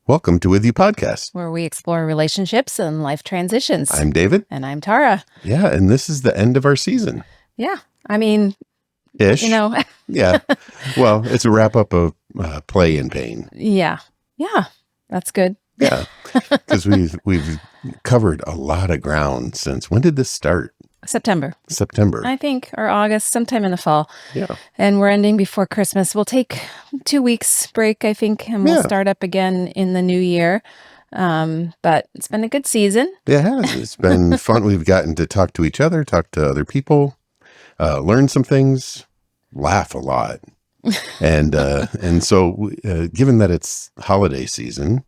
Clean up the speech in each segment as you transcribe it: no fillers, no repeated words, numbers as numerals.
Welcome to With You Podcast, where we explore relationships and life transitions. I'm David. And I'm Tara. Yeah, and this is the end of our season. Yeah, I mean, Ish. Yeah. Well, it's a wrap up of Play in Pain. Yeah, that's good. Yeah, because we've covered a lot of ground since, when did this start? September, I think, or August, sometime in the fall. Yeah. And we're ending before Christmas. We'll take 2 weeks break, I think, and we'll start up again in the new year. But it's been a good season. It has. It's been fun. We've gotten to talk to each other, talk to other people, learn some things, laugh a lot. And so given that it's holiday season,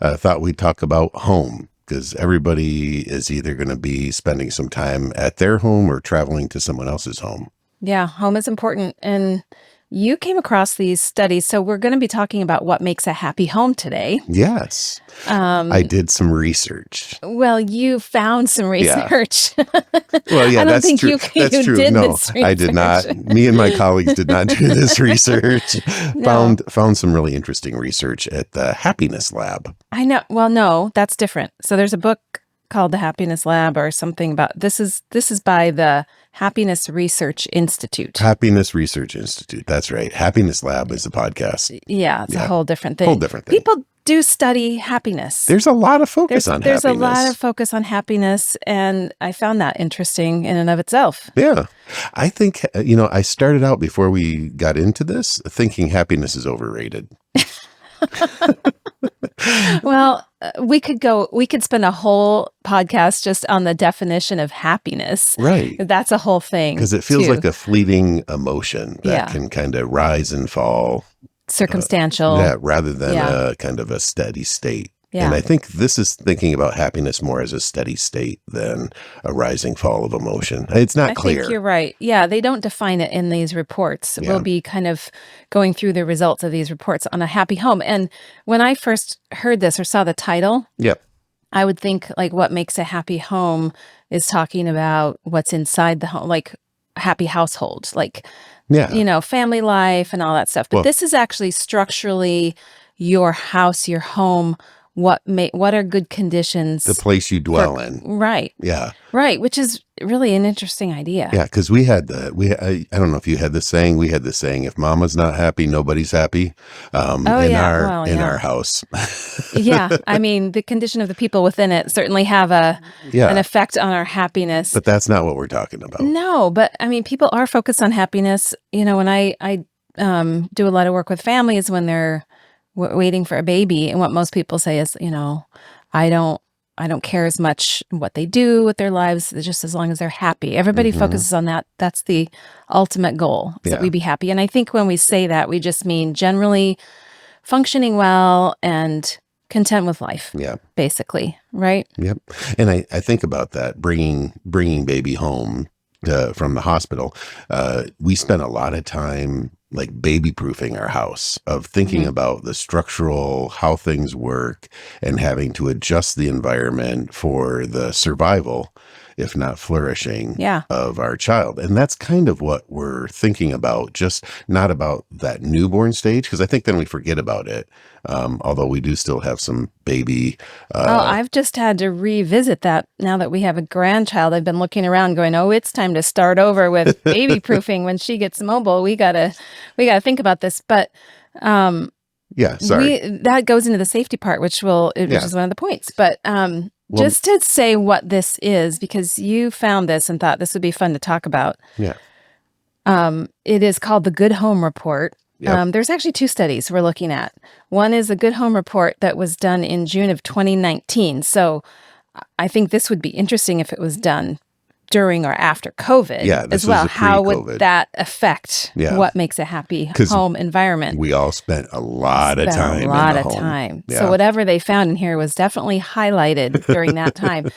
I thought we'd talk about home, because everybody is either going to be spending some time at their home or traveling to someone else's home. Yeah, home is important. And you came across these studies, so we're going to be talking about what makes a happy home today. Yes. I did some research. Well, you found some research. Yeah. Well, yeah, that's true. That's true. Did No, this research. I did not. Me and my colleagues did not do this research. No. Found some really interesting research at the Happiness Lab. I know. Well, no, that's different. So there's a book called The Happiness Lab or something about this is by the Happiness Research Institute. Happiness Research Institute. That's right. Happiness Lab is a podcast. Yeah, it's a whole different thing. Whole different thing. People do study happiness. There's a lot of focus on happiness. There's a lot of focus on happiness, and I found that interesting in and of itself. Yeah. I think, I started out before we got into this thinking happiness is overrated. Well, we could spend a whole podcast just on the definition of happiness. Right. That's a whole thing. Because it feels like a fleeting emotion that can kind of rise and fall. Circumstantial. Rather than a kind of a steady state. Yeah. And I think this is thinking about happiness more as a steady state than a rising fall of emotion. It's not clear. I think you're right. Yeah, they don't define it in these reports. Yeah. We'll be kind of going through the results of these reports on a happy home. And when I first heard this or saw the title, I would think like what makes a happy home is talking about what's inside the home, like happy household, like, family life and all that stuff. But this is actually structurally your house, your home. What are good conditions? The place you dwell in. Right. Yeah. Right. Which is really an interesting idea. Yeah. Because I don't know if you had this saying, we had this saying, if mama's not happy, nobody's happy in our house. Yeah. I mean, the condition of the people within it certainly have an effect on our happiness. But that's not what we're talking about. No, but I mean, people are focused on happiness. When I do a lot of work with families when they're waiting for a baby, and what most people say is, I don't care as much what they do with their lives, just as long as they're happy. Everybody focuses on that. That's the ultimate goal, is that we be happy. And I think when we say that, we just mean generally functioning well and content with life. Yeah, basically, right? Yep. And I think about that, bringing baby home from the hospital. We spent a lot of time like baby proofing our house, of thinking about the structural, how things work, and having to adjust the environment for the survival, if not flourishing, of our child. And that's kind of what we're thinking about, just not about that newborn stage, because I think then we forget about it. Although we do still have some baby. I've just had to revisit that now that we have a grandchild. I've been looking around going, it's time to start over with baby proofing. When she gets mobile, we gotta think about this. But that goes into the safety part, which is one of the points. But just to say what this is, because you found this and thought this would be fun to talk about. Yeah. It is called the GoodHome Report. Yep. There's actually 2 studies we're looking at. One is a GoodHome Report that was done in June of 2019. So I think this would be interesting if it was done during or after COVID as well. How would that affect what makes a happy home environment? We all spent a lot of time in the home. Yeah. So whatever they found in here was definitely highlighted during that time.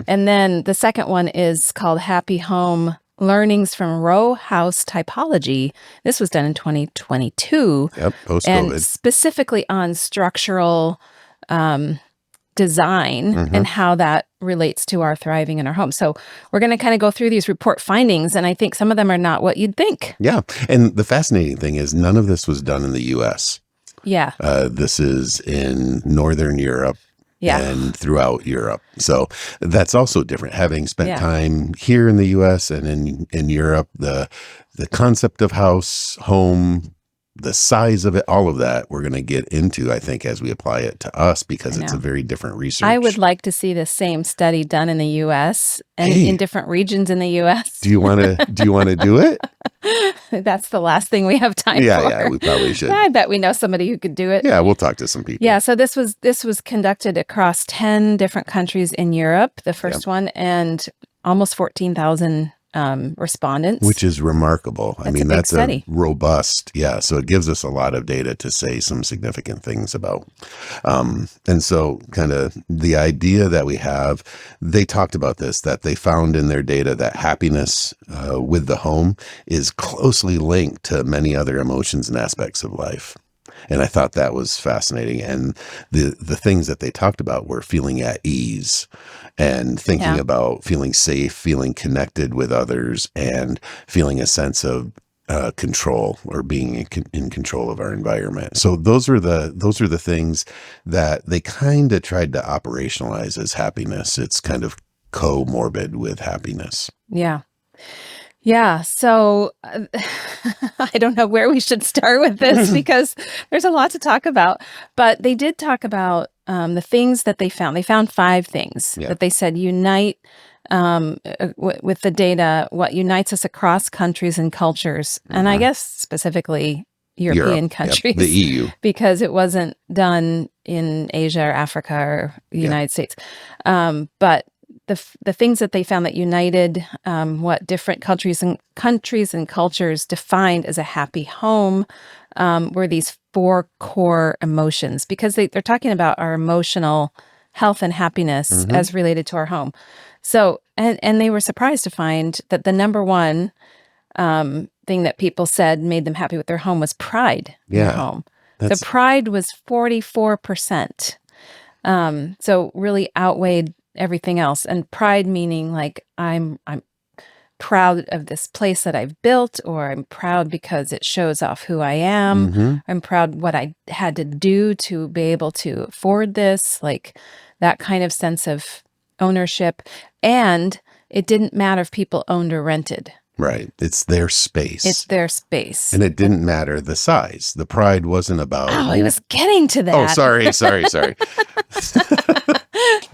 And then the second one is called Happy Home Learnings from Row House Typology. This was done in 2022. Yep, post-COVID. And specifically on structural design and how that relates to our thriving in our home. So we're going to kind of go through these report findings, and I think some of them are not what you'd think. Yeah. And the fascinating thing is none of this was done in the U.S. Yeah. This is in Northern Europe Yeah. and throughout Europe. So that's also different. Having spent Yeah. time here in the US and in Europe, the concept of house, home, the size of it, all of that we're going to get into, I think, as we apply it to us, I because it's a know. very different I would research. like to see the same study done in the US and in Hey, different regions in the US. do you want to do it? That's the last thing we have time Yeah, for. yeah, we probably should. I bet we know somebody who could do it. Yeah, we'll talk to some people. Yeah, so this was conducted across 10 different countries in Europe, the Yeah. first one, and almost 14,000 respondents. Which is remarkable. I That's a mean, big that's a study. robust, yeah. So it gives us a lot of data to say some significant things about. And so, kind of the idea that we have, they talked about this, that they found in their data that happiness with the home is closely linked to many other emotions and aspects of life. And I thought that was fascinating. And the things that they talked about were feeling at ease and thinking Yeah. about feeling safe, feeling connected with others, and feeling a sense of control, or being in control of our environment. So those are the things that they kind of tried to operationalize as happiness. It's kind of comorbid with happiness. Yeah. Yeah. So I don't know where we should start with this because there's a lot to talk about. But they did talk about the things that they found. They found 5 things Yeah. that they said unite with the data, what unites us across countries and cultures. And I Mhm. guess specifically European Europe, yep, countries, the EU. because it wasn't done in Asia or Africa or the Yeah. United States. But the things that they found that united what different countries and cultures defined as a happy home were these 4 core emotions, because they're talking about our emotional health and happiness Mhm. as related to our home. So, and they were surprised to find that the number one thing that people said made them happy with their home was pride in their Yeah, home. So that's pride was 44%. So really outweighed everything else. And pride meaning like I'm proud of this place that I've built, or I'm proud because it shows off who I am. mhm. I'm proud what I had to do to be able to afford this, like that kind of sense of ownership. And it didn't matter if people owned or rented. Right. It's their It's space. their space. And it didn't matter the size. The pride wasn't about, Oh, I was getting to that. oh, sorry.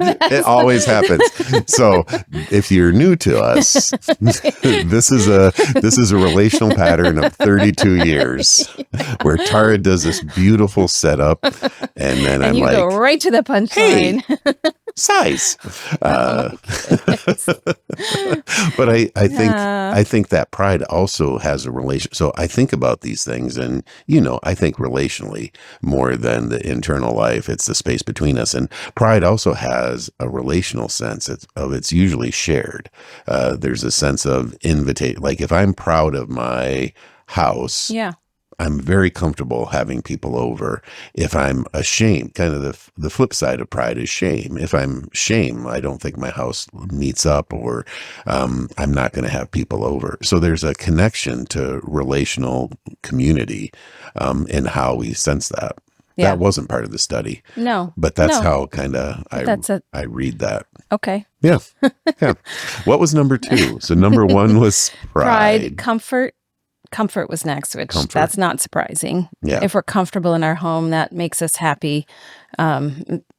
It always happens. So if you're new to us, this is a relational pattern of 32 years where Tara does this beautiful setup, and then And I'm you go like, right to the hey, punchline. size. Oh, goodness. But Yeah. I think that pride also has a relation. So I think about these things, and I think relationally more than the internal life. It's the space between us, and pride also has a relational sense. It's usually shared. There's a sense of invitation. Like if I'm proud of my house, Yeah. I'm very comfortable having people over. If I'm ashamed, kind of the flip side of pride is shame. If I'm shame, I don't think my house meets up, or I'm not going to have people over. So there's a connection to relational community in how we sense that. Yeah. That wasn't part of the study, No. but that's No. how kind of But that's I read that. okay. Yeah. Yeah. What was number 2? So number 1 was Pride, pride. comfort was next, which Comfort. that's not surprising. Yeah. If we're comfortable in our home, that makes us happy.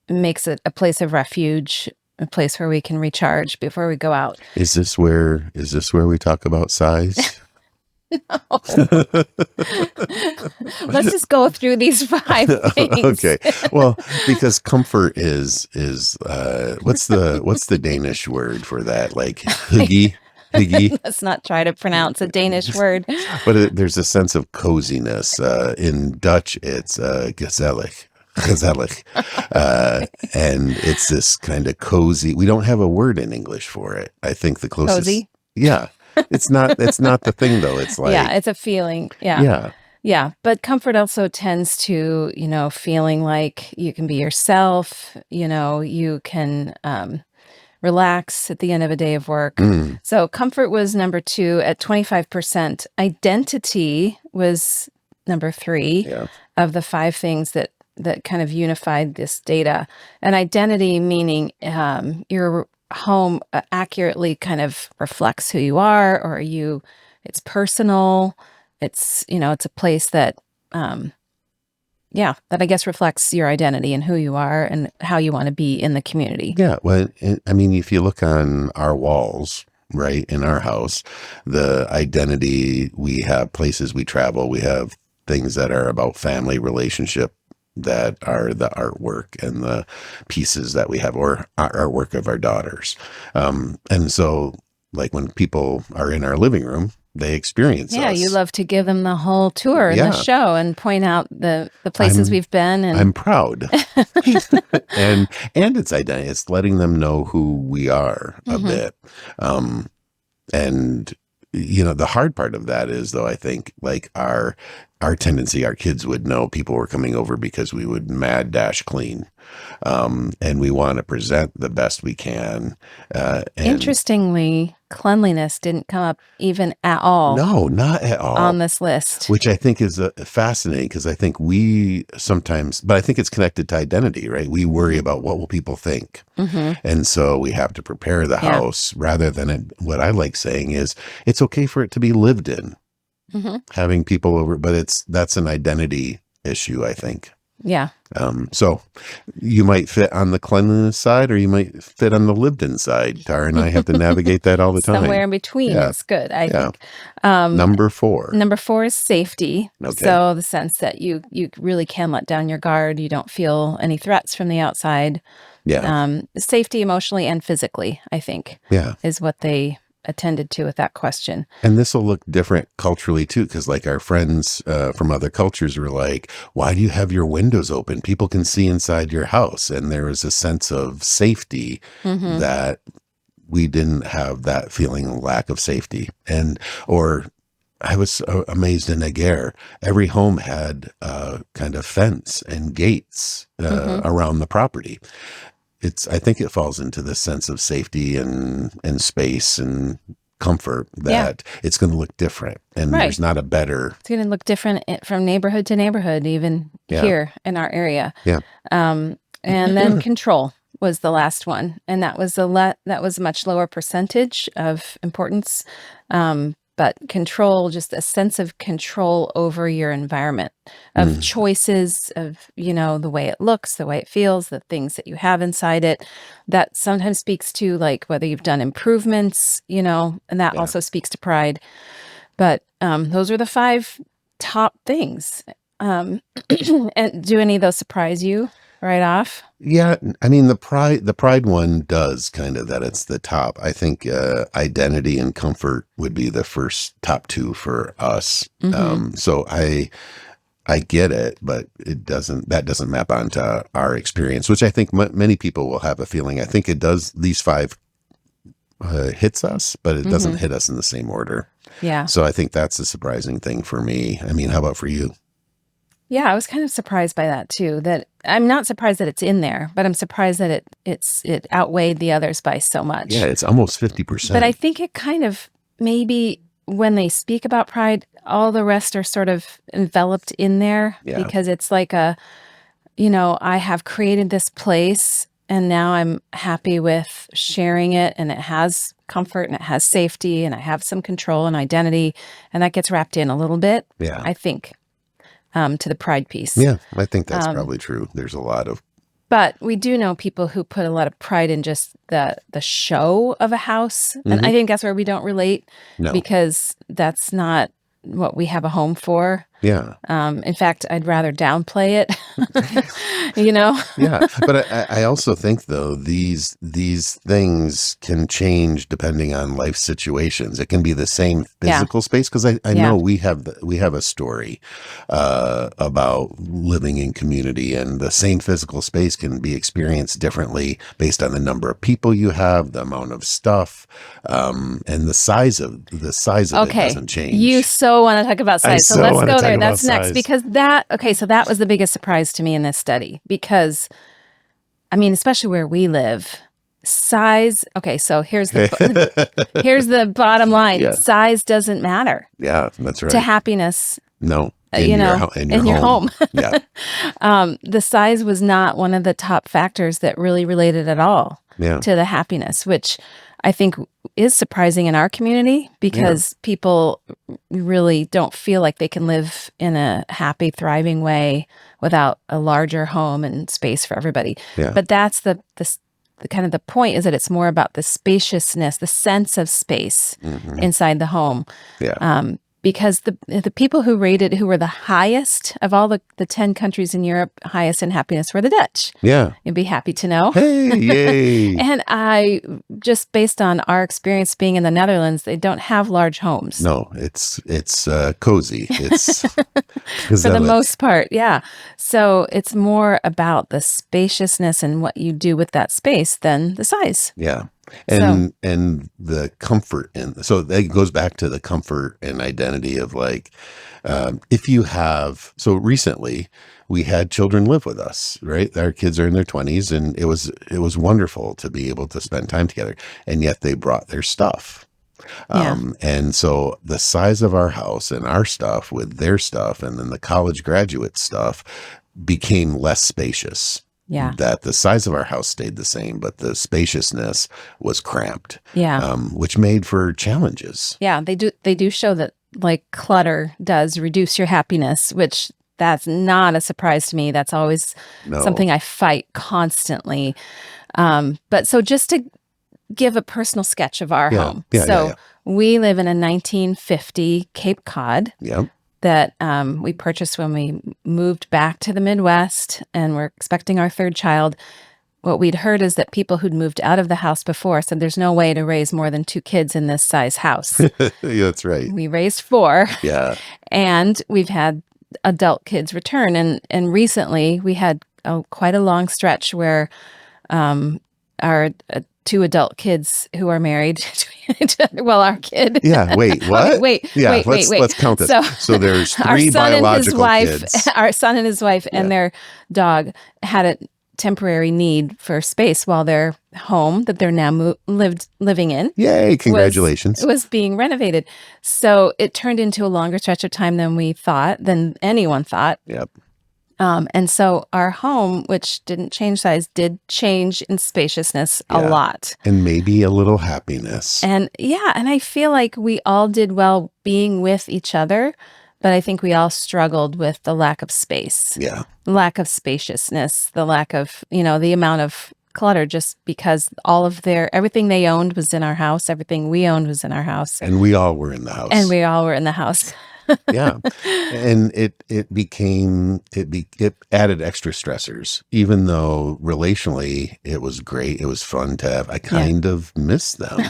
Makes it a place of refuge, a place where we can recharge before we go out. Is this where we talk about size? Let's just go through these 5 things. Okay. Well, because comfort is what's the Danish word for that? Like hygge? Let's not try to pronounce a Danish word. But there's a sense of coziness. In Dutch, it's gezellig. And it's this kind of cozy. We don't have a word in English for it. I think the closest. Cozy? Yeah. It's not the thing though. It's like, Yeah, it's a feeling. Yeah. yeah. Yeah. But comfort also tends to, feeling like you can be yourself, you can relax at the end of a day of work. Mm, So comfort was number 2 at 25%. Identity was number 3. yeah. of the 5 things that kind of unified this data. And identity, meaning your home accurately kind of reflects who you are, or it's personal. It's, it's a place that, that I guess reflects your identity and who you are and how you want to be in the community. Yeah. Well, I mean, if you look on our walls, right, in our house, the identity, we have places we travel, we have things that are about family relationship, that are the artwork and the pieces that we have, or artwork of our daughters. And so, like, when people are in our living room, they experience us. You love to give them the whole tour and the show and point out the places we've been. And I'm proud. and it's identity. It's letting them know who we are a bit. And the hard part of that is, though, I think, like, our tendency, our kids would know people were coming over because we would mad dash clean. And we want to present the best we can. Interestingly, cleanliness didn't come up even at all. No, not at all. On this list. Which I think is fascinating, because I think we sometimes, but I think it's connected to identity, right? We worry about what will people think. And so we have to prepare the house rather than what I like saying is it's okay for it to be lived in. Having people over, but that's an identity issue, I think. Yeah. So you might fit on the cleanliness side, or you might fit on the lived in side. Tara and I have to navigate that all the time. Somewhere in between is good, I think. Number 4. Number 4 is safety. Okay. So the sense that you really can let down your guard. You don't feel any threats from the outside. Yeah. Safety emotionally and physically, I think, is what they attended to with that question. And this will look different culturally too, because, like, our friends from other cultures were like, why do you have your windows open? People can see inside your house. And there was a sense of safety that we didn't have, that feeling of lack of safety. Or I was amazed in Nagar. Every home had kind of fence and gates around the property. I think it falls into this sense of safety and space and comfort that it's going to look different. And there's not a better. It's going to look different from neighborhood to neighborhood, even here in our area. Yeah. And then control was the last one. And that was a much lower percentage of importance. But control, just a sense of control over your environment, of choices, of, the way it looks, the way it feels, the things that you have inside it. That sometimes speaks to, like, whether you've done improvements, and that also speaks to pride. But those are the 5 top things. And do any of those surprise you right off? Yeah, I mean, the pride one does kind of, that it's the top. I think identity and comfort would be the first top 2 for us. So I get it, but that doesn't map onto our experience, which I think many people will have a feeling. I think it does. These 5 hits us, but it doesn't hit us in the same order. Yeah. So I think that's a surprising thing for me. I mean, how about for you? Yeah, I was kind of surprised by that too. That I'm not surprised that it's in there, but I'm surprised that it outweighed the others by so much. Yeah, it's almost 50%. But I think it kind of, maybe when they speak about pride, all the rest are sort of enveloped in there because it's like I have created this place and now I'm happy with sharing it, and it has comfort and it has safety and I have some control and identity, and that gets wrapped in a little bit. Yeah, I think. To the pride piece. Yeah, I think that's probably true. There's a lot of. But we do know people who put a lot of pride in just the show of a house. And I think that's where we don't relate because that's not what we have a home for. Yeah. In fact, I'd rather downplay it, Yeah. But I also think, though, these things can change depending on life situations. It can be the same physical space, because I know we have a story about living in community, and the same physical space can be experienced differently based on the number of people you have, the amount of stuff, and the size of it doesn't change. You so want to talk about size. So let's go there. That's next, size. because so that was the biggest surprise to me in this study, because, I mean, especially where we live, size. Okay, so here's the bottom line. Yeah. Size doesn't matter. Yeah, that's right. To happiness. No. in in your in your home. home. Yeah. The size was not one of the top factors that really related at all Yeah. to the happiness, which I think is surprising in our community Yeah. because people really don't feel like they can live in a happy, thriving way without a larger home and space for everybody. Yeah. But that's the kind of the point, is that it's more about the spaciousness, the sense of space Hmm. inside the home. Yeah. Because the people who were the highest of all the 10 countries in Europe, highest in happiness, were the Dutch. Yeah. You'd be happy to know. Hey, yay. And just based on our experience being in the Netherlands, they don't have large homes. No, it's cozy. It's For the gezellig. most part, yeah. So it's more about the spaciousness and what you do with that space than the size. Yeah. So, And the comfort so that goes back to the comfort and identity of like, if you have, so recently we had children live with us, right? Our kids are in their 20s, and it was wonderful to be able to spend time together. And yet they brought their stuff. yeah, And so the size of our house and our stuff with their stuff, and then the college graduate stuff, became less spacious. yeah, That the size of our house stayed the same, but the spaciousness was cramped, yeah. which made for challenges. Yeah, they do show that like clutter does reduce your happiness, which that's not a surprise to me. That's always No. something I fight constantly. But so just to give a personal sketch of our Yeah, home. yeah, So yeah, we live in a 1950 Cape Cod yeah. that we purchased when we moved back to the Midwest and we're expecting our third child. What we'd heard is that people who'd moved out of the house before said there's no way to raise more than 2 kids in this size house. Yeah, that's right. We raised 4, Yeah, and we've had adult kids return. And recently we had quite a long stretch where our 2 adult kids who are married to each other, well, our kid. yeah. Wait, Okay, what? wait, Yeah, wait, wait, wait. let's count this. So there's our 3 son and his biological wife, kids. our son and his wife Yeah. and their dog had a temporary need for space while their home that they're now living in Yay! Congratulations. was being renovated. So it turned into a longer stretch of time than anyone thought. Yep. And so our home, which didn't change size, did change in spaciousness a Yeah. lot. And maybe a little happiness. And yeah, and I feel like we all did well being with each other, but I think we all struggled with the lack of space, Yeah. lack of spaciousness, the lack of, the amount of clutter, just because everything they owned was in our house, everything we owned was in our house, And we all were in the house. and we all were in the house. Yeah. And it added extra stressors, even though relationally it was great. It was fun to have. I kind of miss them.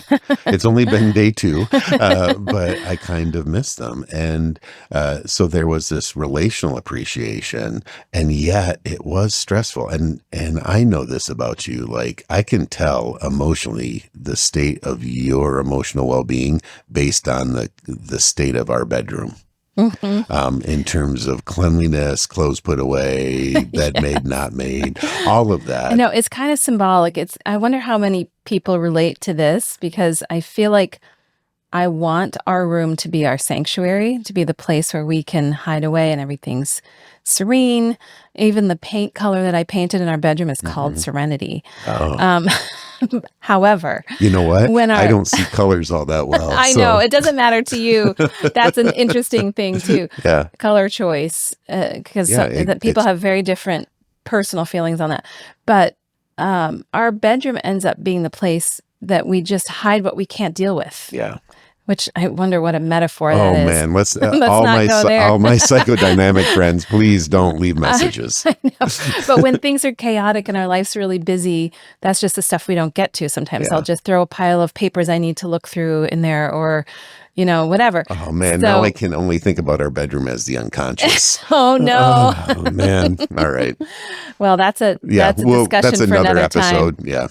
It's only been day 2, but I kind of miss them. And so there was this relational appreciation, and yet it was stressful. And I know this about you. Like, I can tell emotionally the state of your emotional well-being based on the state of our bedroom. Mm-hmm. In terms of cleanliness, clothes put away, bed made, not made, all of that. I know, it's kind of symbolic. I wonder how many people relate to this, because I feel like I want our room to be our sanctuary, to be the place where we can hide away and everything's serene. Even the paint color that I painted in our bedroom is called Serenity. Oh. However, You know what? when I don't see colors all that well. I so- know, it doesn't matter to you. That's an interesting thing too. Yeah. Color choice, because Yeah, that people have very different personal feelings on that. But our bedroom ends up being the place that we just hide what we can't deal with. Yeah. Which I wonder what a metaphor Oh that is. man, let's Let's all not go there. all my psychodynamic friends, please don't leave messages. I know. But when things are chaotic and our life's really busy, that's just the stuff we don't get to. Sometimes Yeah. I'll just throw a pile of papers I need to look through in there, or, whatever. Oh man, now I can only think about our bedroom as the unconscious. Oh no. Oh man. All right. Well, that's a discussion that's for another another time. episode. Yeah.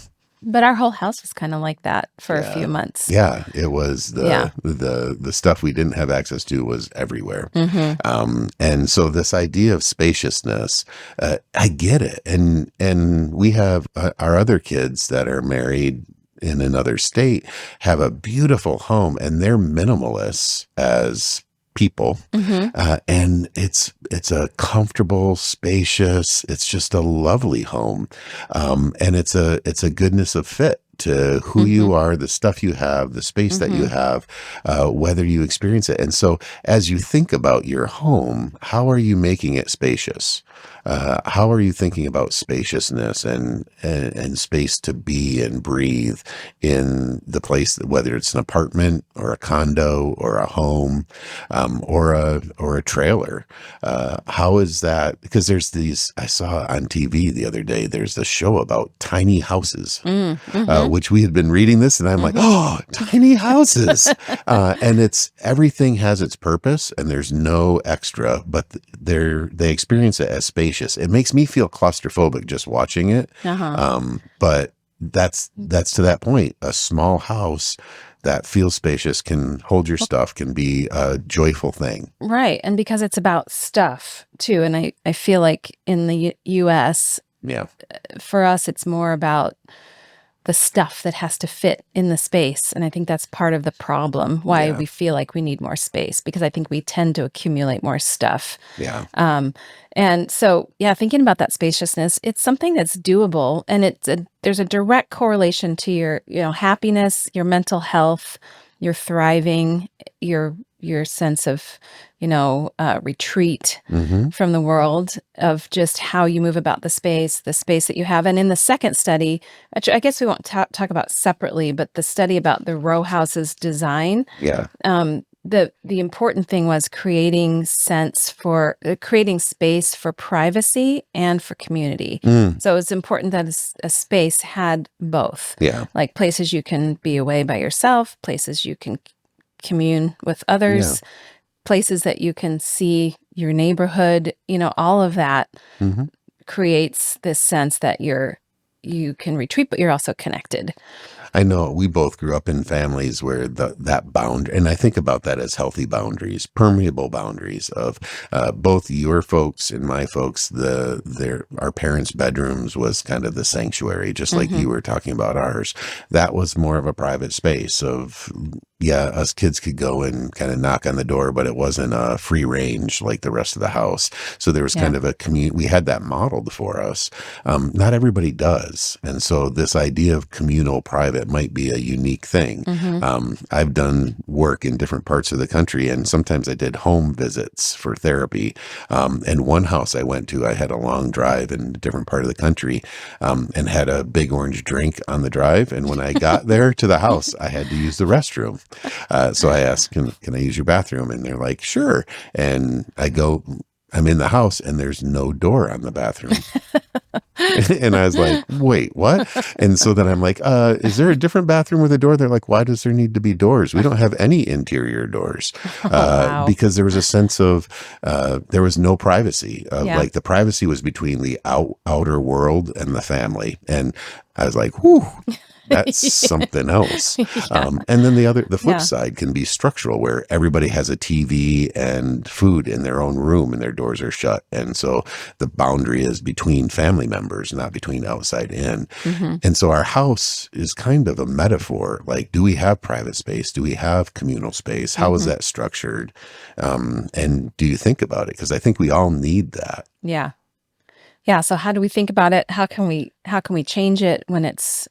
But our whole house was kind of like that for a few months. Yeah, it was the stuff we didn't have access to was everywhere. And so this idea of spaciousness, I get it. And we have our other kids that are married in another state have a beautiful home, and they're minimalists as people, Hmm. and it's a comfortable, spacious. It's just a lovely home, and it's a goodness of fit to who Hmm. you are, the stuff you have, the space that you Hmm. have, whether you experience it. And so, as you think about your home, how are you making it spacious? How are you thinking about spaciousness and space to be and breathe in the place, whether it's an apartment or a condo or a home, or a trailer? How is that? Because there's these, I saw on TV the other day, there's a show about tiny houses, Hmm. which we had been reading this, and I'm like, Hmm. oh, tiny houses. And it's everything has its purpose, and there's no extra, but they experience it as spacious. It makes me feel claustrophobic just watching it. Uh-huh. But that's to that point. A small house that feels spacious, can hold your stuff, can be a joyful thing. Right. And because it's about stuff too. And I feel like in the US, Yeah. for us, it's more about the stuff that has to fit in the space. And I think that's part of the problem, why Yeah. we feel like we need more space, because I think we tend to accumulate more stuff. Yeah. Um, and so, yeah, thinking about that spaciousness, it's something that's doable, and there's a direct correlation to your, happiness, your mental health, your thriving, your sense of, retreat Hmm. from the world, of just how you move about the space that you have. And in the second study, which I guess we won't talk about separately, but the study about the row house's design, Yeah. the important thing was creating space for privacy and for community. Mm. So it's important that a space had both, Yeah. like places you can be away by yourself, places you can commune with Yeah. others, places that you can see your neighborhood. All of that Hmm. creates this sense that you can retreat, but you're also connected. I know we both grew up in families where that bound, and I think about that as healthy boundaries, permeable boundaries of both your folks and my folks. Our parents' bedrooms was kind of the sanctuary, just like Hmm. you were talking about ours. That was more of a private space of, yeah, us kids could go and kind of knock on the door, but it wasn't a free range like the rest of the house. So there was Yeah. kind of a community. We had that modeled for us. Not everybody does. And so this idea of communal private might be a unique thing. Hmm. I've done work in different parts of the country, and sometimes I did home visits for therapy. And one house I went to, I had a long drive in a different part of the country, and had a big orange drink on the drive. And when I got there to the house, I had to use the restroom. So I asked, can I use your bathroom? And they're like, sure. And I'm in the house, and there's no door on the bathroom. And I was like, wait, what? And so then I'm like, is there a different bathroom with a door? They're like, why does there need to be doors? We don't have any interior doors. Oh, wow. Because there was a sense of, there was no privacy. Yeah. Like the privacy was between the outer world and the family. And I was like, whew. That's something else. Yeah. And then the flip Yeah. side can be structural, where everybody has a TV and food in their own room and their doors are shut. And so the boundary is between family members, not between outside in. Hmm. And so our house is kind of a metaphor. Like, do we have private space? Do we have communal space? How is Hmm. that structured? And do you think about it? Because I think we all need that. Yeah. Yeah. So how do we think about it? How can we change it when it's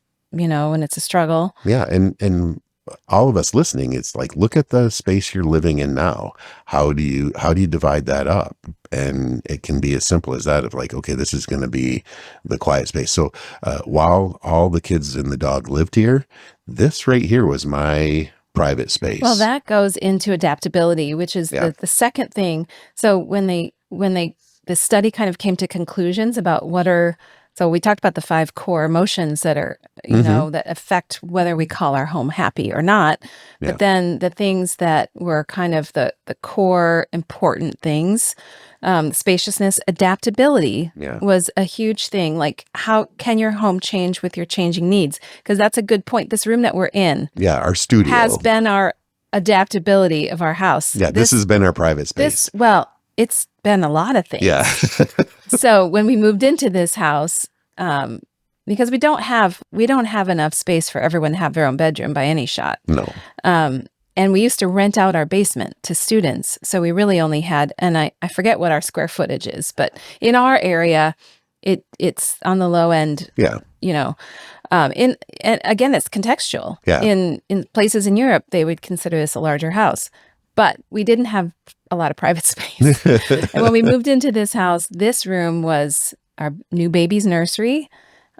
a struggle? Yeah, and all of us listening, it's like, look at the space you're living in now. How do you divide that up? And it can be as simple as that, of like, okay, this is going to be the quiet space. So while all the kids and the dog lived here, this right here was my private space. Well, that goes into adaptability, which is Yeah. the second thing. So the study kind of came to conclusions about so we talked about the 5 core emotions that are, Mhm. that affect whether we call our home happy or not. Yeah. But then the things that were kind of the core important things, spaciousness, adaptability Yeah. was a huge thing. Like, how can your home change with your changing needs? Because that's a good point. This room that we're in Yeah, our studio has been our adaptability of our house. Yeah, this has been our private space. It's been a lot of things. Yeah. So when we moved into this house, because we don't have enough space for everyone to have their own bedroom by any shot. No. And we used to rent out our basement to students. So we really only had, and I forget what our square footage is, but in our area, it's on the low end, Yeah. and again, it's contextual. Yeah. In places in Europe, they would consider this a larger house, but we didn't have a lot of private space. And when we moved into this house, this room was our new baby's nursery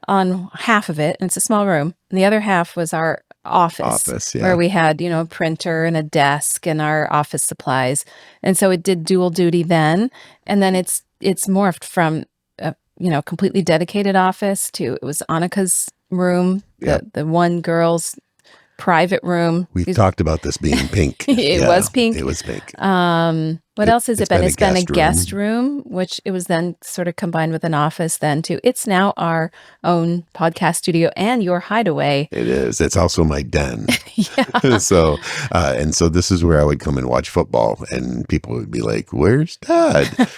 on half of it, and it's a small room. And the other half was our office, where we had, a printer and a desk and our office supplies. And so it did dual duty then. And then it's morphed from a, completely dedicated office to, it was Annika's room, the one girl's private room. We've talked about this being pink. It was pink. It was pink. What else has it been? It's been a guest room, which it was then sort of combined with an office then too. It's now our own podcast studio and your hideaway. It is. It's also my den. Yeah. So this is where I would come and watch football, and people would be like, "Where's Dad?"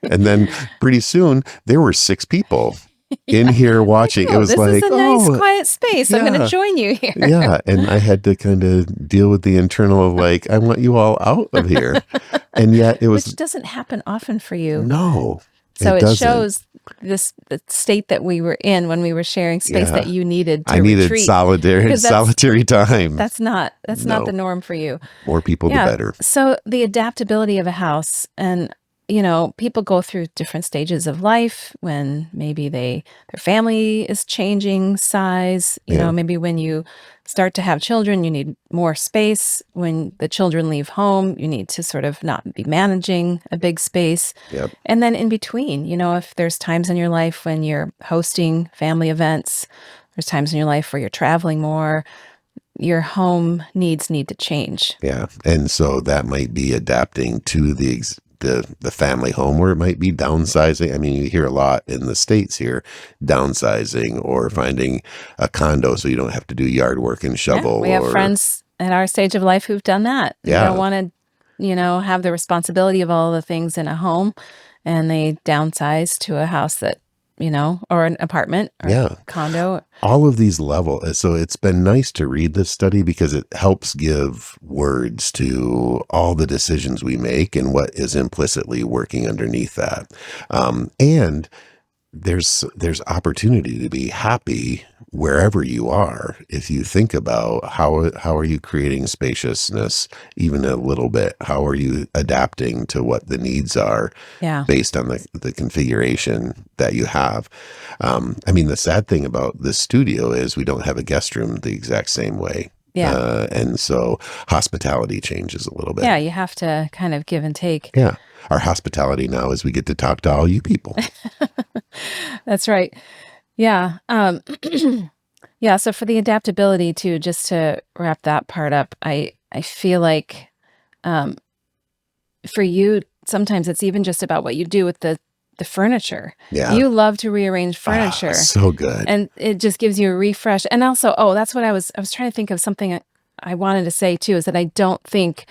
And then pretty soon there were 6 people in here watching. It was this like, is a nice quiet space. I'm going to join you here. Yeah. And I had to kind of deal with the internal of like, I want you all out of here. And yet it was. Which doesn't happen often for you. No. So it shows the state that we were in when we were sharing space that you needed to retreat. I needed solitary time. That's not the norm for you. More people, the better. So the adaptability of a house, and people go through different stages of life when maybe their family is changing size. Maybe when you start to have children, you need more space. When the children leave home, you need to sort of not be managing a big space. Yep. And then in between, if there's times in your life when you're hosting family events, there's times in your life where you're traveling more, your home needs need to change. Yeah. And so that might be adapting to the family home, or it might be downsizing. I mean, you hear a lot in the States here, downsizing or finding a condo so you don't have to do yard work and shovel. We have friends at our stage of life who've done that. They don't want to, have the responsibility of all the things in a home, and they downsize to a house that, or an apartment or a condo. All of these levels. So it's been nice to read this study because it helps give words to all the decisions we make and what is implicitly working underneath that. And there's opportunity to be happy wherever you are. If you think about how are you creating spaciousness even a little bit? How are you adapting to what the needs are based on the configuration that you have? I mean, the sad thing about this studio is we don't have a guest room the exact same way. Yeah. And so hospitality changes a little bit. Yeah, you have to kind of give and take. Yeah. Our hospitality now is we get to talk to all you people. That's right. Yeah. Yeah. So for the adaptability too, just to wrap that part up, I feel like for you, sometimes it's even just about what you do with the furniture. Yeah. You love to rearrange furniture. So good. And it just gives you a refresh. And also, that's what I was trying to think of something I wanted to say too, is that I don't think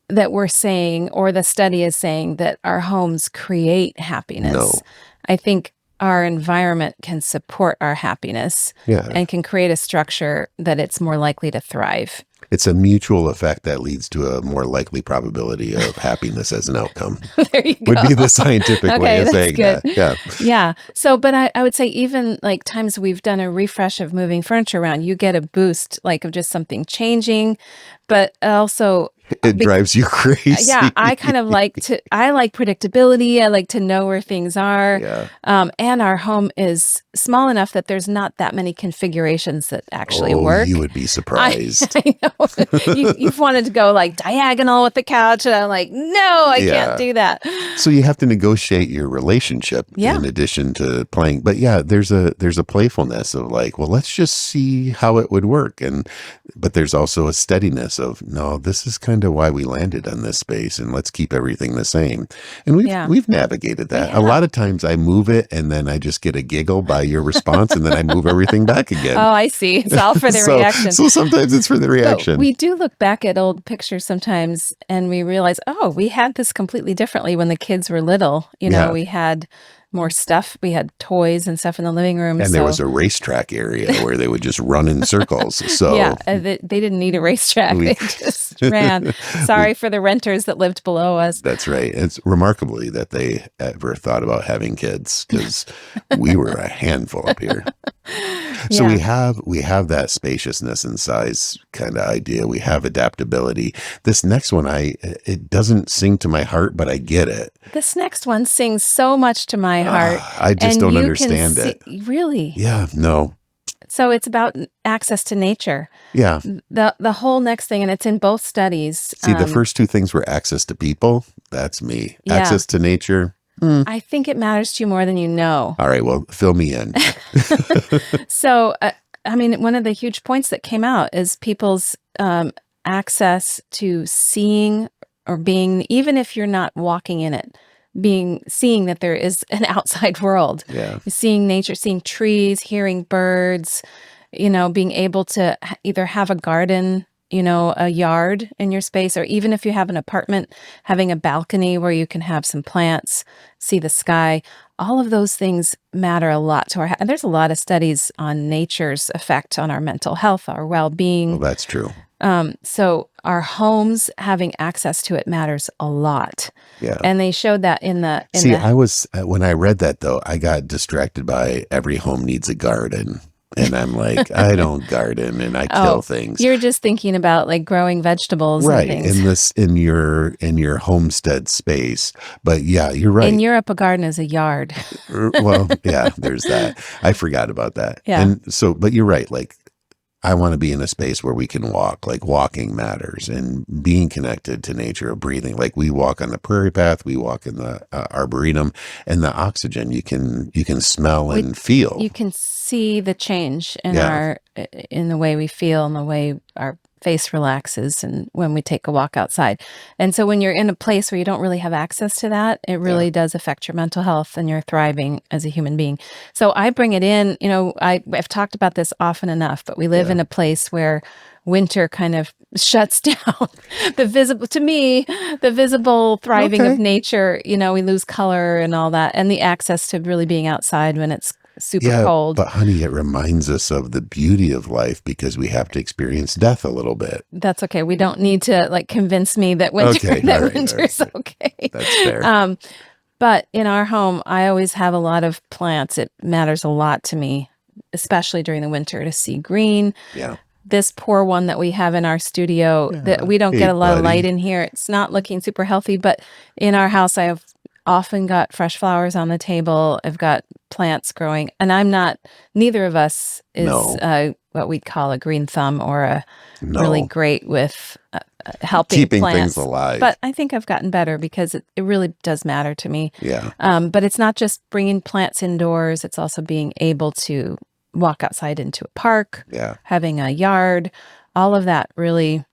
that we're saying, or the study is saying, that our homes create happiness. No. I think our environment can support our happiness and can create a structure that it's more likely to thrive. It's a mutual effect that leads to a more likely probability of happiness as an outcome. There you go. Would be the scientific way of saying good. that. Yeah. Yeah. So, but I would say even like times we've done a refresh of moving furniture around, you get a boost like of just something changing, but also it drives you crazy. Yeah, I kind of like predictability. I like to know where things are. Yeah. And our home is small enough that there's not that many configurations that actually work. You would be surprised. I know. You've wanted to go like diagonal with the couch, and I'm like, no, I can't do that. So you have to negotiate your relationship in addition to playing. But there's a playfulness of like, well, let's just see how it would work. But there's also a steadiness of, no, this is kind of why we landed on this space, and let's keep everything the same. And we've navigated that. A lot of times I move it and then I just get a giggle by your response, and then I move everything back again. Oh, I see. It's all for the reaction. So sometimes it's for the reaction. But we do look back at old pictures sometimes and we realize, we had this completely differently when the kids were little. We had more stuff. We had toys and stuff in the living room. And there So was a racetrack area where they would just run in circles. yeah, So they didn't need a racetrack. we, They just ran. we Sorry for the renters that lived below us. that's right. It's remarkably that they ever thought about having kids because we were a handful up here. So Yeah. we have that spaciousness and size kind of idea. We have adaptability. This next one, it doesn't sing to my heart, but I get it. This next one sings so much to my heart. I just And don't you can understand see, it. really. Yeah, no. So it's about access to nature. Yeah. The whole next thing, and it's in both studies. See, the first two things were access to people. That's me. Yeah. Access to nature. I think it matters to you more than you know. All right, well, fill me in. So, I mean, one of the huge points that came out is people's access to seeing or being, even if you're not walking in it, seeing that there is an outside world, Yeah. seeing nature, seeing trees, hearing birds, being able to either have a garden, a yard in your space, or even if you have an apartment, having a balcony where you can have some plants, see the sky. All of those things matter a lot to and there's a lot of studies on nature's effect on our mental health, our well-being. Well, that's true. So our homes, having access to it matters a lot. Yeah. And they showed that in the See, I was when I read that though, I got distracted by every home needs a garden. And I'm like, I don't garden and I kill things. You're just thinking about like growing vegetables Right. and things. In your homestead space. But yeah, you're right. In Europe, a garden is a yard. Well, yeah, there's that. I forgot about that. Yeah. And so, but you're right. Like, I want to be in a space where we can walk, like walking matters and being connected to nature, breathing. Like we walk on the prairie path, we walk in the arboretum, and the oxygen you can smell and feel. You can see the change in Yeah. in the way we feel and the way our face relaxes and when we take a walk outside. And so when you're in a place where you don't really have access to that, it really does affect your mental health and your thriving as a human being. So I bring it in, I've talked about this often enough, but we live in a place where winter kind of shuts down the visible thriving of nature. We lose color and all that, and the access to really being outside when it's super cold. But honey, it reminds us of the beauty of life because we have to experience death a little bit. That's okay. We don't need to like convince me that winter's okay. That's fair. But in our home, I always have a lot of plants. It matters a lot to me, especially during the winter, to see green. Yeah. This poor one that we have in our studio, that we don't get a lot of light in here. It's not looking super healthy, but in our house, I have often got fresh flowers on the table. I've got plants growing, and neither of us is what we'd call a green thumb or really great with helping keeping plants. things alive. But I think I've gotten better because it really does matter to me. Yeah. But it's not just bringing plants indoors. It's also being able to walk outside into a park, having a yard. All of that really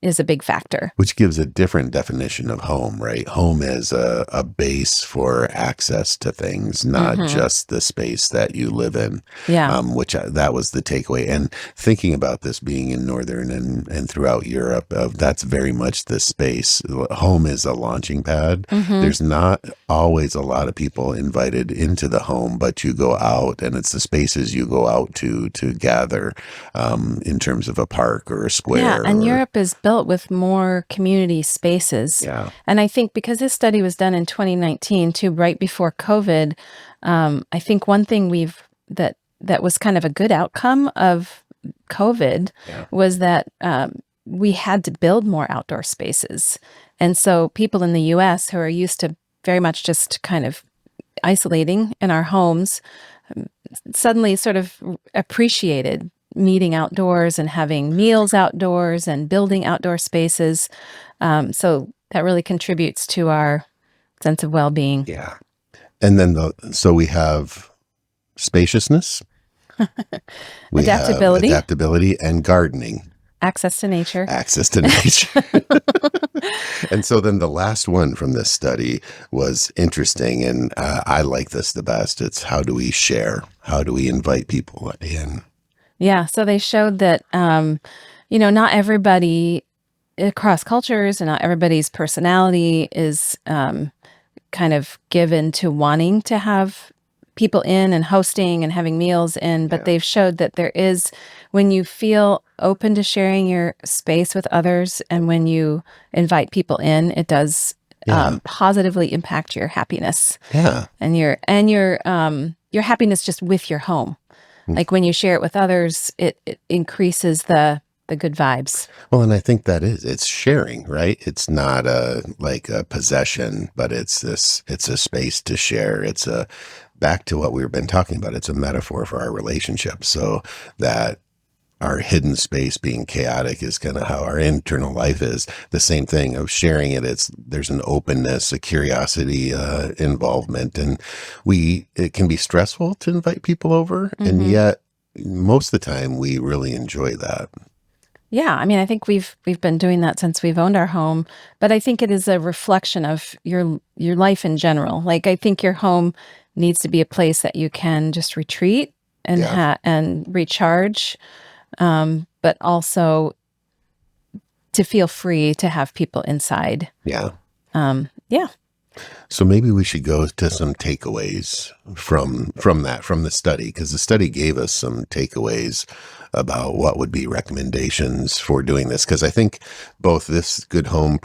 is a big factor. Which gives a different definition of home, right? Home is a base for access to things, not just the space that you live in. Yeah. That was the takeaway. And thinking about this being in Northern and throughout Europe, that's very much the space. Home is a launching pad. There's not always a lot of people invited into the home, but you go out and it's the spaces you go out to gather in terms of a park or a square. Yeah, and Europe is built with more community spaces. Yeah. And I think because this study was done in 2019 too, right before COVID, I think one thing that was kind of a good outcome of COVID was that we had to build more outdoor spaces. And so people in the US who are used to very much just kind of isolating in our homes suddenly sort of appreciated meeting outdoors and having meals outdoors and building outdoor spaces. So that really contributes to our sense of well-being. Yeah. And then so we have spaciousness. We Adaptability. have adaptability and gardening. Access to nature. Access to nature. And so then the last one from this study was interesting, and I like this the best. It's how do we share? How do we invite people in? Yeah, so they showed that, not everybody across cultures and not everybody's personality is kind of given to wanting to have people in and hosting and having meals in, but Yeah. they've showed that there is, when you feel open to sharing your space with others and when you invite people in, it does Yeah. positively impact your happiness Yeah. and your happiness just with your home. Mm. Like when you share it with others, it increases the good vibes. Well, and I think it's sharing, right? It's not like a possession, but it's a space to share. It's back to what we've been talking about. It's a metaphor for our relationship. So that our hidden space being chaotic is kind of how our internal life is. The same thing of sharing it. There's an openness, a curiosity, involvement, and it can be stressful to invite people over, and Hmm. yet most of the time we really enjoy that. Yeah, I mean, I think we've been doing that since we've owned our home, but I think it is a reflection of your life in general. Like I think your home needs to be a place that you can just retreat and Yeah, and recharge, but also to feel free to have people inside. yeah. Yeah, So maybe we should go to some takeaways from the study, because the study gave us some takeaways about what would be recommendations for doing this. Because I think both this Good Home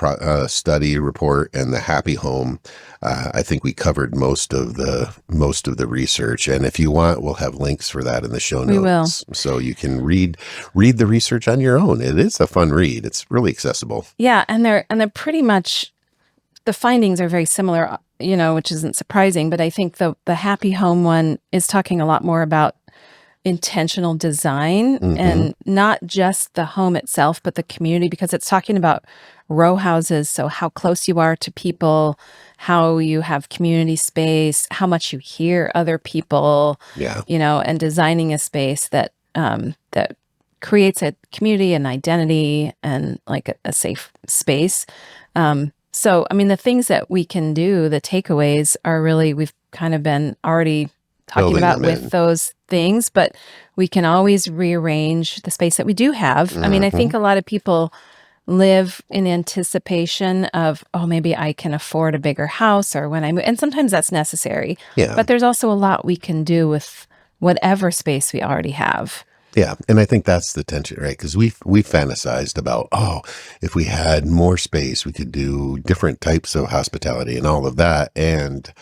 study report and the Happy Home, I think we covered most of the research. And if you want, we'll have links for that in the show we will. notes, so you can read the research on your own. It is a fun read. It's really accessible. Yeah, and they're pretty much, the findings are very similar, which isn't surprising, but I think the Happy Home one is talking a lot more about intentional design Hmm. and not just the home itself, but the community, because it's talking about row houses. So how close you are to people, how you have community space, how much you hear other people, Yeah, and designing a space that creates a community and identity and like a safe space. So, I mean, the things that we can do, the takeaways are really, we've kind of been already talking building about them with in. those things, but we can always rearrange the space that we do have. I mean, I Hmm. think a lot of people live in anticipation of, oh, maybe I can afford a bigger house or when I move. And sometimes that's necessary, Yeah. but there's also a lot we can do with whatever space we already have. Yeah, and I think that's the tension, right? Because we fantasized about, oh, if we had more space, we could do different types of hospitality and all of that. And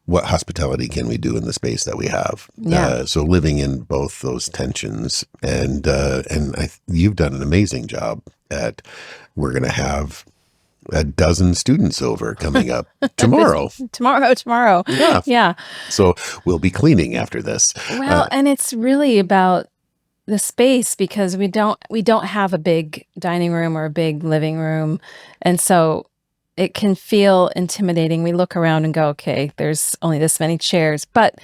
what hospitality can we do in the space that we have? Yeah. So living in both those tensions, and you've done an amazing job at. We're going to have a dozen students over coming up tomorrow. Tomorrow. Yeah, Yeah. so we'll be cleaning after this. Well, and it's really about the space because we don't have a big dining room or a big living room. And so it can feel intimidating. We look around and go, okay, there's only this many chairs. But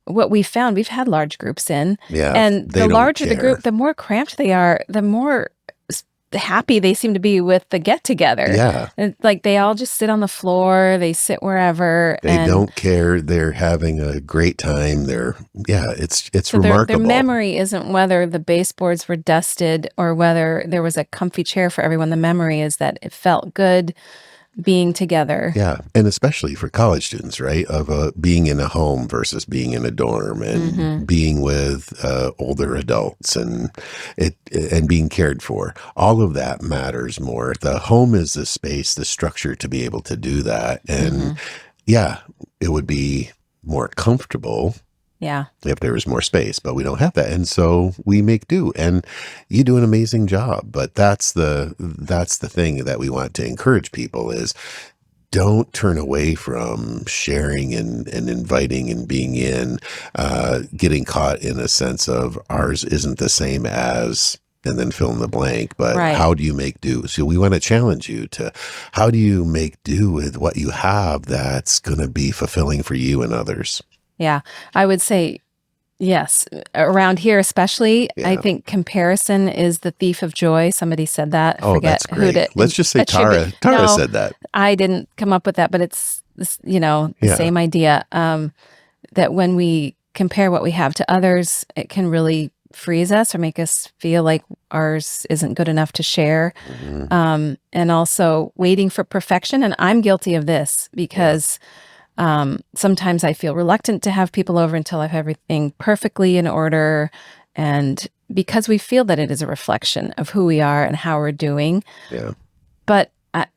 what we found, we've had large groups in, Yeah, and they the don't larger the care. group, the more cramped they are, the more happy they seem to be with the get together. Yeah, Like they all just sit on the floor, they sit wherever, they and don't care. They're having a great time. It's so their remarkable. memory isn't whether the baseboards were dusted or whether there was a comfy chair for everyone. The memory is that it felt good being together. Yeah, and especially for college students, right? Of being in a home versus being in a dorm, and Hmm. being with older adults, and being cared for. All of that matters more. The home is the space, the structure to be able to do that, and Hmm. yeah, it would be more comfortable Yeah. if there was more space, but we don't have that. And so we make do, and you do an amazing job. But that's the thing that we want to encourage people is, don't turn away from sharing and inviting and being in, getting caught in a sense of ours isn't the same as, and then fill in the blank, but Right. how do you make do? So we want to challenge you to, how do you make do with what you have that's going to be fulfilling for you and others? Yeah. I would say yes. Around here, especially, I Yeah. think comparison is the thief of joy. Somebody said that. I Oh, forget that's who great. to Let's just say attribute. Tara No, said that. I didn't come up with that, but it's this, the Yeah. same idea. That when we compare what we have to others, it can really freeze us or make us feel like ours isn't good enough to share. Mhm. And also waiting for perfection. And I'm guilty of this Yeah. because Sometimes I feel reluctant to have people over until I have everything perfectly in order. And because we feel that it is a reflection of who we are and how we're doing. Yeah. But,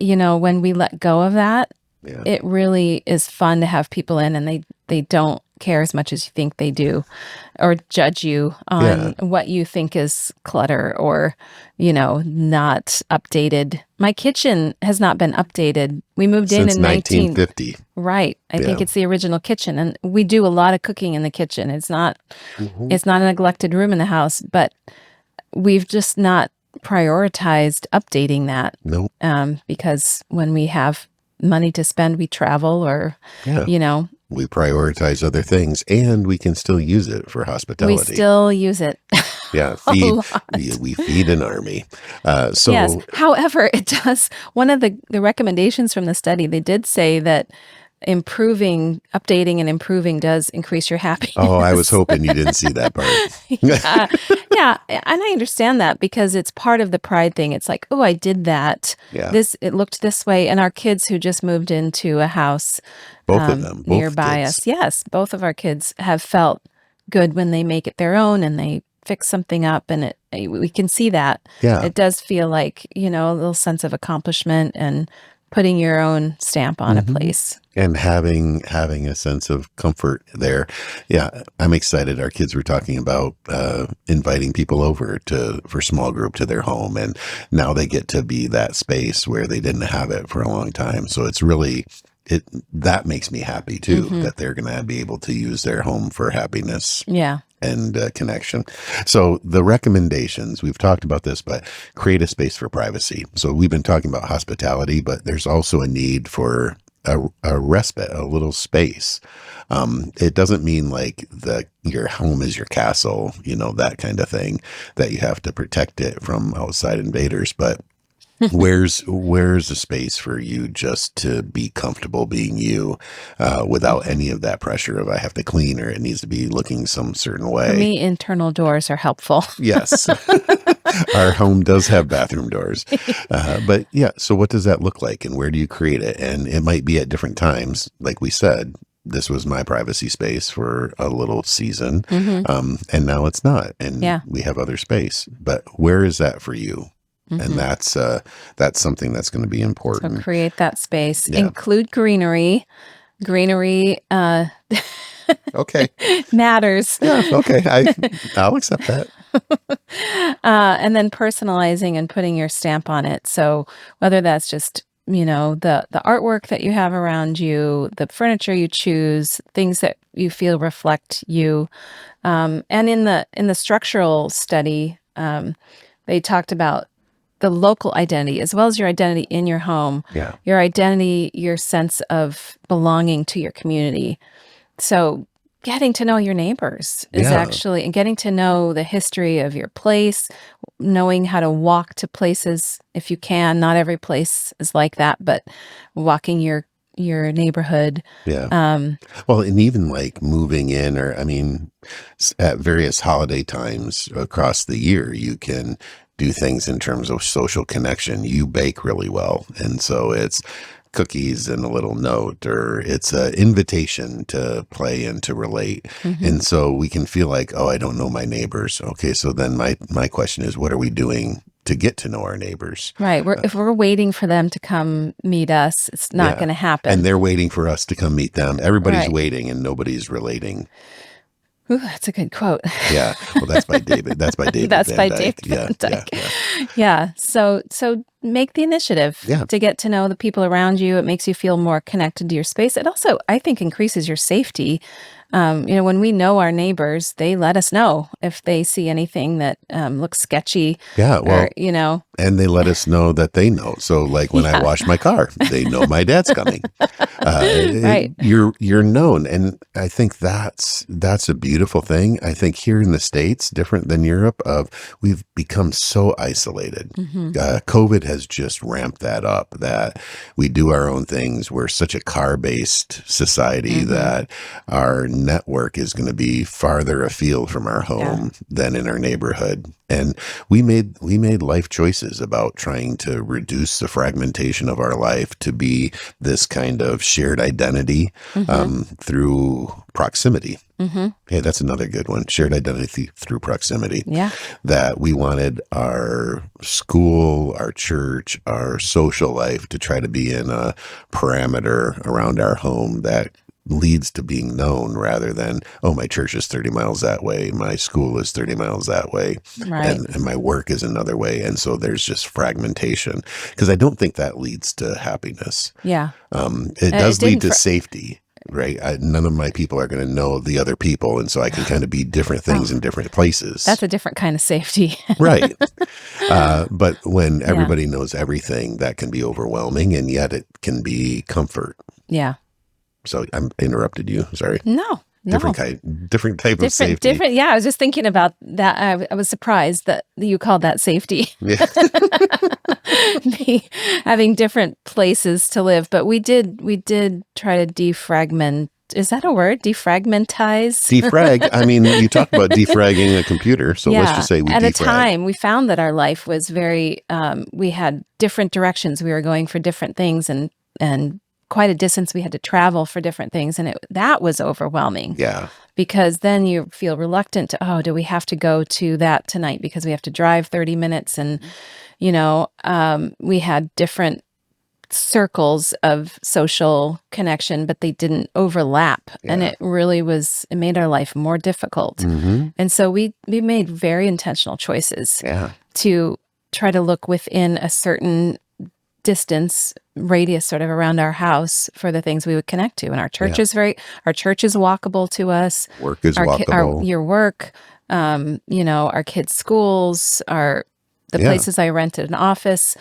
when we let go of that, Yeah. it really is fun to have people in, and they don't care as much as you think they do, or judge you Yeah. on what you think is clutter or, not updated. My kitchen has not been updated. We moved Since in 1950. right. I Yeah. think it's the original kitchen, and we do a lot of cooking in the kitchen. Mhm. It's not a neglected room in the house, but we've just not prioritized updating that, Nope. because when we have money to spend, we travel or, Yeah. you know, We prioritize other things, and we can still use it for we hospitality. still use it Yeah. a We lot. feed an army. Yes. So, However, it does, one of the recommendations from the study, they did say that updating and improving does increase your oh, I was happiness. hoping you didn't see that part. Yeah. Yeah, and I understand that because it's part of the pride thing. It's like, "Oh, I did that. Yeah. It looked this way." And our kids who just moved into a house, Both of them, both nearby kids. us, yes, both of our kids have felt good when they make it their own and they fix something up, and we can see that. Yeah. It does feel like, a little sense of accomplishment and putting your own stamp on a Mhm. place. And having a sense of comfort there. Yeah, I'm excited. Our kids were talking about inviting people over for small group to their home, and now they get to be that space where they didn't have it for a long time. So it's really that makes me happy too, Mhm. that they're going to be able to use their home for happiness Yeah. and connection. So the recommendations, we've talked about this, but create a space for privacy. So we've been talking about hospitality, but there's also a need for a respite, a little space. It doesn't mean like your home is your castle, that kind of thing, that you have to protect it from outside invaders. But where's a space for you just to be comfortable being you, without Mhm. any of that pressure of I have to clean or it needs to be looking some certain For way? me, internal doors are helpful. Yes. Our home does have bathroom doors. But yeah, so what does that look like and where do you create it? And it might be at different times. Like we said, this was my privacy space for a little season. Mhm. And now it's not. And Yeah. we have other space. But where is that for you? And Mhm. that's something that's going to be So important. create that space. Yeah. Include greenery. Greenery, Okay. matters. Yeah. Okay. I'll accept that. And then personalizing and putting your stamp on it. So whether that's just, the artwork that you have around you, the furniture you choose, things that you feel reflect you. And in the structural study, they talked about the local identity as well as your identity in your home, Yeah. your identity, your sense of belonging to your community. So getting to know your neighbors is Yeah. actually, and getting to know the history of your place, knowing how to walk to places if you can. Not every place is like that, but walking your neighborhood. Yeah. Um, Well, and even like moving in, or I mean, at various holiday times across the year, you can do things in terms of social connection. You bake really well. And so it's cookies and a little note, or it's an invitation to play and to relate. mhm. And so we can feel like, oh, I don't know my neighbors. Okay. So then my question is, what are we doing to get to know our neighbors? Right. Uh, If we're waiting for them to come meet us, it's not yeah. going to And happen. they're waiting for us to come meet them. Everybody's Right. waiting and nobody's relating. Ooh, that's a good quote. Yeah. Well, that's by David. That's by David That's Van by Dyke. David Yeah. Van Yeah. Dyke. Yeah. Yeah. So make the initiative Yeah. to get to know the people around you. It makes you feel more connected to your space. It also, I think, increases your safety. When we know our neighbors, they let us know if they see anything that looks sketchy Yeah. or, Well, and they let us know that they know. So like when I yeah, wash my car, they know my dad's coming. right. You're known. And I think that's a beautiful thing. I think here in the States, different than Europe, we've become so isolated. Hmm. COVID has just ramped that up, that we do our own things. We're such a car-based society that our network is going to be farther afield from our home than in our neighborhood. And we made life choices about trying to reduce the fragmentation of our life to be this kind of shared identity through proximity. Hey, that's another good one. Shared identity through proximity. Yeah. That we wanted our school, our church, our social life to try to be in a parameter around our home that leads to being known rather than, oh, my church is 30 miles that way, my school is 30 miles that way, Right. and my work is another way. And so there's just fragmentation, because I don't think that leads to happiness. Yeah. It does lead to safety. Right. None of my people are going to know the other people. And so I can kind of be different things in different places. That's a different kind of safety. Right. But when everybody knows everything, that can be overwhelming, and yet it can be comfort. Yeah. So I interrupted you. Sorry. No. Different type of safety. Different. Yeah. I was just thinking about that. I was surprised that you called that safety. Yeah. Having different places to live, but we did try to defragment. Is that a word? Defragmentize? Defrag. I mean, you talk about defragging a computer. So let's just say we at defrag. a time, we found that our life was very, we had different directions. We were going for different things, and quite a distance we had to travel for different things. And that was overwhelming. Yeah. Because then you feel reluctant to, oh, do we have to go to that tonight because we have to drive 30 minutes? And, we had different circles of social connection, but they didn't overlap. Yeah. And it really it made our life more difficult. And so we made very intentional choices to try to look within a certain distance radius sort of around our house for the things we would connect to. And our church is walkable to us. Work is walkable. Your work, our kids' schools, the places I rented an office,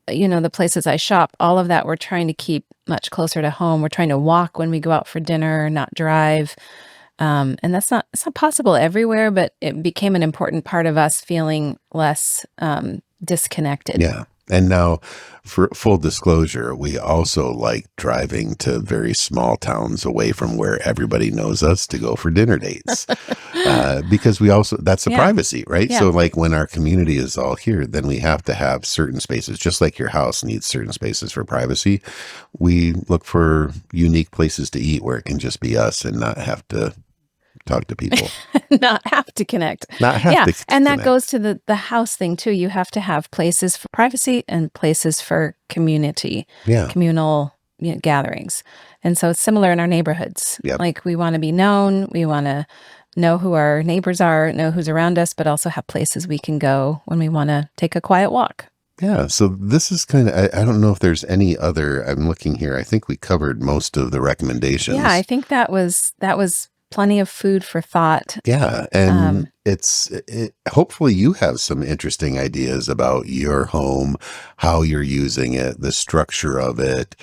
the places I shop, all of that we're trying to keep much closer to home. We're trying to walk when we go out for dinner, not drive. And it's not possible everywhere, but it became an important part of us feeling less disconnected. Yeah. And now, for full disclosure, we also like driving to very small towns away from where everybody knows us to go for dinner dates. Because that's the privacy, right? Yeah. So like when our community is all here, then we have to have certain spaces, just like your house needs certain spaces for privacy. We look for unique places to eat where it can just be us and not have to talk to people. Not have to connect. And that goes to the house thing too. You have to have places for privacy and places for community, communal gatherings. And so it's similar in our neighborhoods. Yep. Like we want to be known. We want to know who our neighbors are, know who's around us, but also have places we can go when we want to take a quiet walk. Yeah. So this is kind of, I don't know if there's any other, I'm looking here. I think we covered most of the recommendations. Yeah, I think that was plenty of food for thought. Yeah. And hopefully you have some interesting ideas about your home, how you're using it, the structure of it,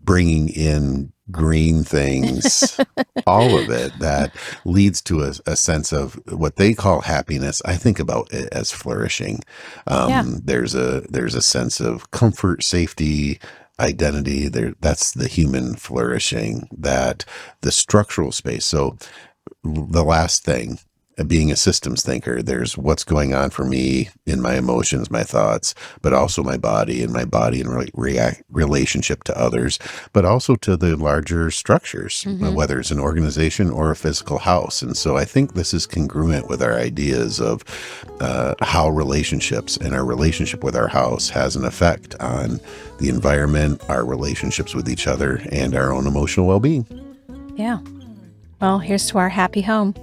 bringing in green things, all of it that leads to a sense of what they call happiness. I think about it as flourishing. There's a sense of comfort, safety, identity there. That's the human flourishing, that the structural space. So the last thing, being a systems thinker, there's what's going on for me in my emotions, my thoughts, but also my body and relationship to others, but also to the larger structures, whether it's an organization or a physical house. And so I think this is congruent with our ideas of how relationships and our relationship with our house has an effect on the environment, our relationships with each other, and our own emotional well-being. Yeah. Well, here's to our happy home.